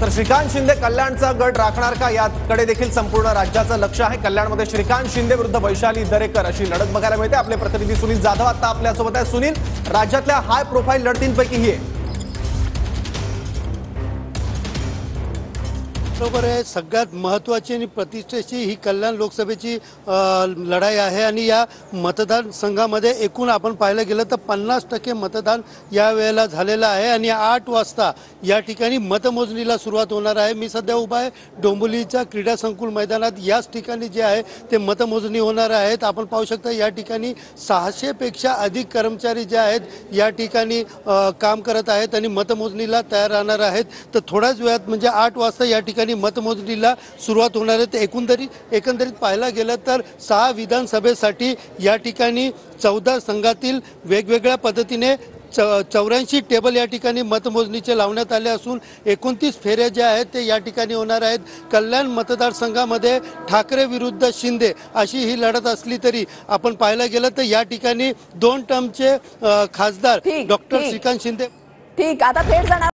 तर श्रीकांत शिंदे कल्याणचा गड राखणार का याकडे देखील संपूर्ण राज्याचं लक्ष आहे। कल्याणमध्ये श्रीकांत शिंदे विरुद्ध वैशाली दरेकर अशी लढत बघायला मिळते। आपले प्रतिनिधी सुनील जाधव आता आपल्या सोबत आहे। सुनील, राज्यातल्या हाय प्रोफाईल लढतींपैकी ही आहे। बरोबर आहे, सगळ्यात महत्त्वाची आणि प्रतिष्ठेची ही कल्याण लोकसभेची लढाई आहे आणि या मतदारसंघामध्ये एकूण आपण पाहायला गेलं तर 50% मतदान या वेळेला झालेलं आहे आणि 8 वाजता या ठिकाणी मतमोजणीला सुरुवात होणार आहे। मी सध्या उभा आहे डोंबिवलीच्या क्रीडा संकुल मैदानात। याच ठिकाणी जे आहे ते मतमोजणी होणार आहेत। आपण पाहू शकता या ठिकाणी 600 पेक्षा अधिक कर्मचारी जे आहेत या ठिकाणी काम करत आहेत आणि मतमोजणीला तयार राहणार आहेत। तर थोड्याच वेळात म्हणजे 8 वाजता या ठिकाणी मतमोजणीला सुरुवात होणार आहे। एकंदरीत पाहायला गेलं तर 6 विधानसभेसाठी या ठिकाणी 14 संघातील वेगवेगळ्या पद्धतीने 84 टेबल या ठिकाणी मतमोजणीचे लावण्यात आले असून 29 फेऱ्या ज्या आहेत ते या ठिकाणी होणार आहेत। कल्याण मतदारसंघामध्ये ठाकरे विरुद्ध शिंदे अशी ही लढत असली तरी आपण पाहायला गेलं तर या ठिकाणी 2 टर्मचे खासदार डॉक्टर श्रीकांत शिंदे ठीक आता थेट जाणार